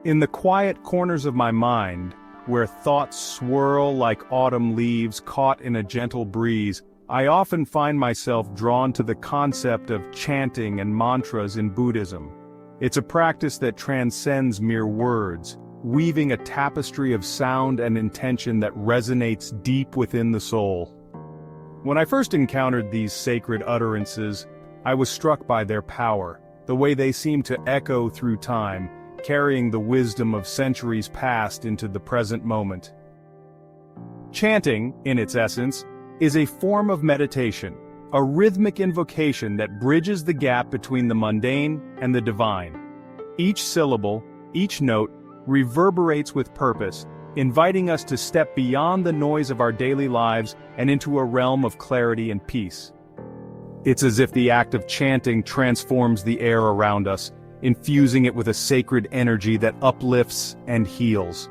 In the quiet corners of my mind, where thoughts swirl like autumn leaves caught in a gentle breeze, I often find myself drawn to the concept of chanting and mantras in Buddhism. It's a practice that transcends mere words, weaving a tapestry of sound and intention that resonates deep within the soul. When I first encountered these sacred utterances, I was struck by their power, the way they seem to echo through time, carrying the wisdom of centuries past into the present moment. Chanting, in its essence, is a form of meditation, a rhythmic invocation that bridges the gap between the mundane and the divine. Each syllable, each note, reverberates with purpose, inviting us to step beyond the noise of our daily lives and into a realm of clarity and peace. It's as if the act of chanting transforms the air around us, infusing it with a sacred energy that uplifts and heals.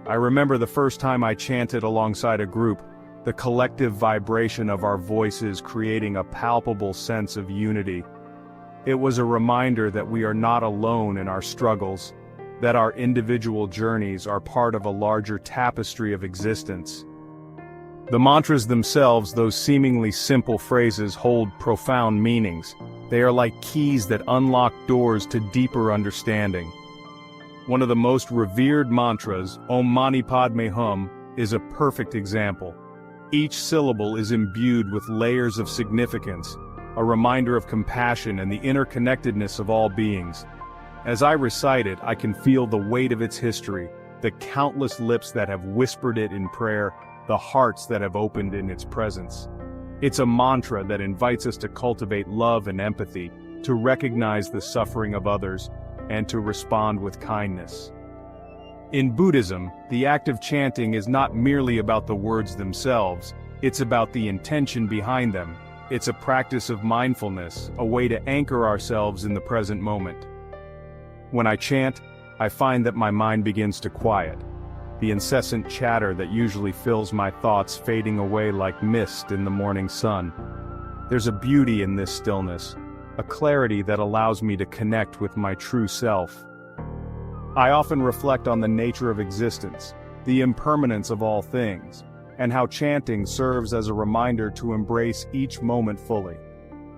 I remember the first time I chanted alongside a group, the collective vibration of our voices creating a palpable sense of unity. It was a reminder that we are not alone in our struggles, that our individual journeys are part of a larger tapestry of existence. The mantras themselves, those seemingly simple phrases, hold profound meanings. They are like keys that unlock doors to deeper understanding. One of the most revered mantras, Om Mani Padme Hum, is a perfect example. Each syllable is imbued with layers of significance, a reminder of compassion and the interconnectedness of all beings. As I recite it, I can feel the weight of its history, the countless lips that have whispered it in prayer, the hearts that have opened in its presence. It's a mantra that invites us to cultivate love and empathy, to recognize the suffering of others, and to respond with kindness. In Buddhism, the act of chanting is not merely about the words themselves, it's about the intention behind them. It's a practice of mindfulness, a way to anchor ourselves in the present moment. When I chant, I find that my mind begins to quiet, the incessant chatter that usually fills my thoughts fading away like mist in the morning sun. There's a beauty in this stillness, a clarity that allows me to connect with my true self. I often reflect on the nature of existence, the impermanence of all things, and how chanting serves as a reminder to embrace each moment fully.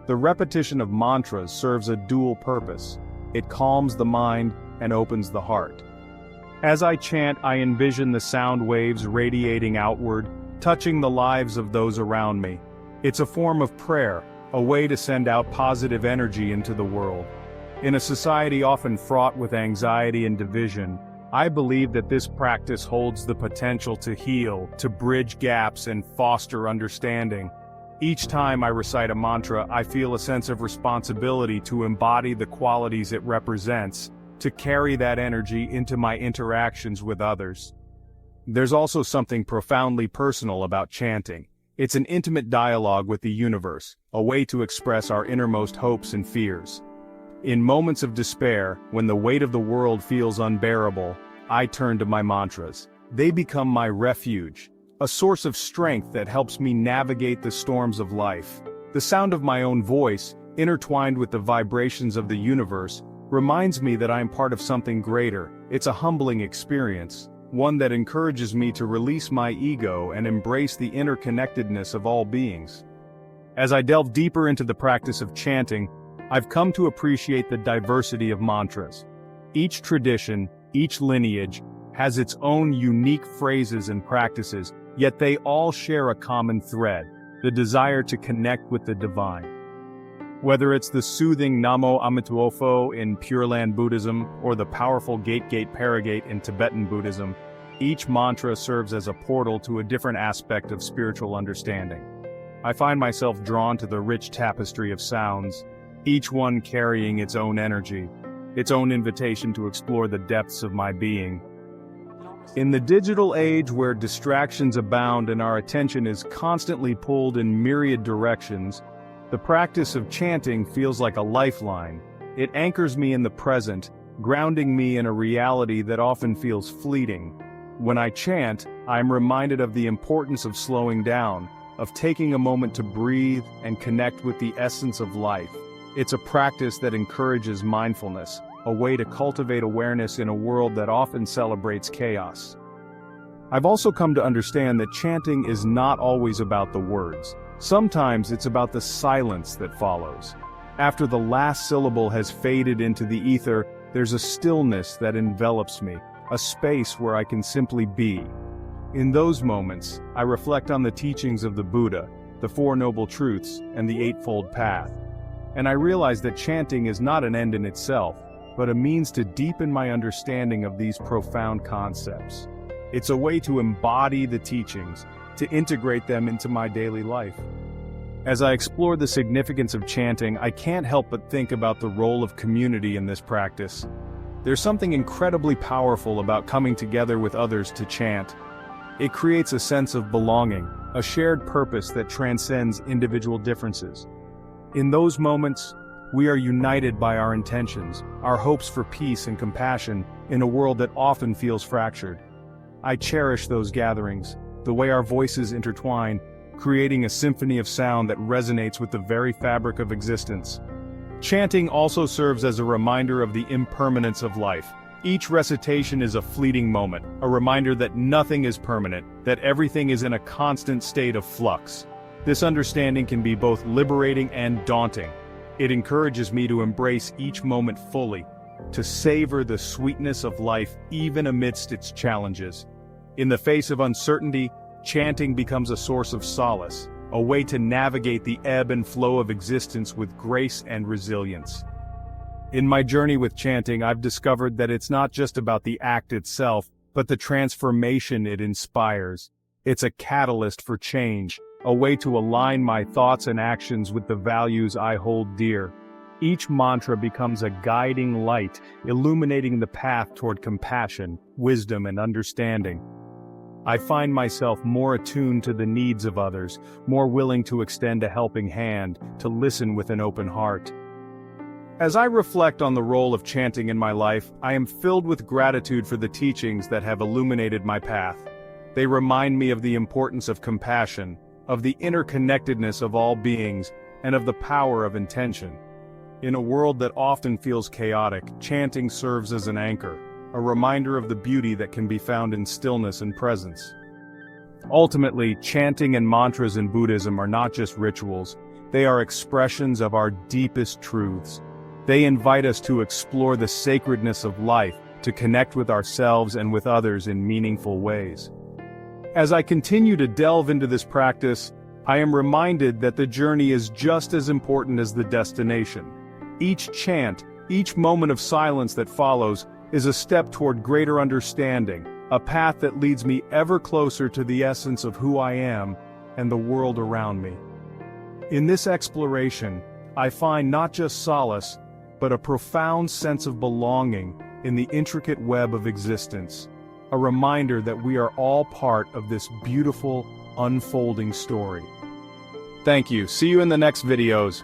The repetition of mantras serves a dual purpose. It calms the mind and opens the heart. As I chant, I envision the sound waves radiating outward, touching the lives of those around me. It's a form of prayer, a way to send out positive energy into the world. In a society often fraught with anxiety and division, I believe that this practice holds the potential to heal, to bridge gaps and foster understanding. Each time I recite a mantra, I feel a sense of responsibility to embody the qualities it represents, to carry that energy into my interactions with others. There's also something profoundly personal about chanting. It's an intimate dialogue with the universe, a way to express our innermost hopes and fears. In moments of despair, when the weight of the world feels unbearable, I turn to my mantras. They become my refuge, a source of strength that helps me navigate the storms of life. The sound of my own voice, intertwined with the vibrations of the universe, reminds me that I am part of something greater. It's a humbling experience, one that encourages me to release my ego and embrace the interconnectedness of all beings. As I delve deeper into the practice of chanting, I've come to appreciate the diversity of mantras. Each tradition, each lineage, has its own unique phrases and practices, yet they all share a common thread, the desire to connect with the divine. Whether it's the soothing Namo Amituofo in Pure Land Buddhism or the powerful Gate Gate Paragate in Tibetan Buddhism, each mantra serves as a portal to a different aspect of spiritual understanding. I find myself drawn to the rich tapestry of sounds, each one carrying its own energy, its own invitation to explore the depths of my being. In the digital age where distractions abound and our attention is constantly pulled in myriad directions, the practice of chanting feels like a lifeline. It anchors me in the present, grounding me in a reality that often feels fleeting. When I chant, I am reminded of the importance of slowing down, of taking a moment to breathe and connect with the essence of life. It's a practice that encourages mindfulness, a way to cultivate awareness in a world that often celebrates chaos. I've also come to understand that chanting is not always about the words. Sometimes it's about the silence that follows. After the last syllable has faded into the ether, there's a stillness that envelops me, a space where I can simply be. In those moments, I reflect on the teachings of the Buddha, the Four Noble Truths, and the Eightfold Path. And I realize that chanting is not an end in itself, but a means to deepen my understanding of these profound concepts. It's a way to embody the teachings, to integrate them into my daily life. As I explore the significance of chanting, I can't help but think about the role of community in this practice. There's something incredibly powerful about coming together with others to chant. It creates a sense of belonging, a shared purpose that transcends individual differences. In those moments, we are united by our intentions, our hopes for peace and compassion in a world that often feels fractured. I cherish those gatherings, the way our voices intertwine, creating a symphony of sound that resonates with the very fabric of existence. Chanting also serves as a reminder of the impermanence of life. Each recitation is a fleeting moment, a reminder that nothing is permanent, that everything is in a constant state of flux. This understanding can be both liberating and daunting. It encourages me to embrace each moment fully, to savor the sweetness of life even amidst its challenges. In the face of uncertainty, chanting becomes a source of solace, a way to navigate the ebb and flow of existence with grace and resilience. In my journey with chanting, I've discovered that it's not just about the act itself, but the transformation it inspires. It's a catalyst for change, a way to align my thoughts and actions with the values I hold dear. Each mantra becomes a guiding light, illuminating the path toward compassion, wisdom, and understanding. I find myself more attuned to the needs of others, more willing to extend a helping hand, to listen with an open heart. As I reflect on the role of chanting in my life, I am filled with gratitude for the teachings that have illuminated my path. They remind me of the importance of compassion, of the interconnectedness of all beings, and of the power of intention. In a world that often feels chaotic, chanting serves as an anchor, a reminder of the beauty that can be found in stillness and presence. Ultimately, chanting and mantras in Buddhism are not just rituals, they are expressions of our deepest truths. They invite us to explore the sacredness of life, to connect with ourselves and with others in meaningful ways. As I continue to delve into this practice, I am reminded that the journey is just as important as the destination. Each chant, each moment of silence that follows, is a step toward greater understanding, a path that leads me ever closer to the essence of who I am and the world around me. In this exploration, I find not just solace, but a profound sense of belonging in the intricate web of existence, a reminder that we are all part of this beautiful, unfolding story. Thank you. See you in the next videos.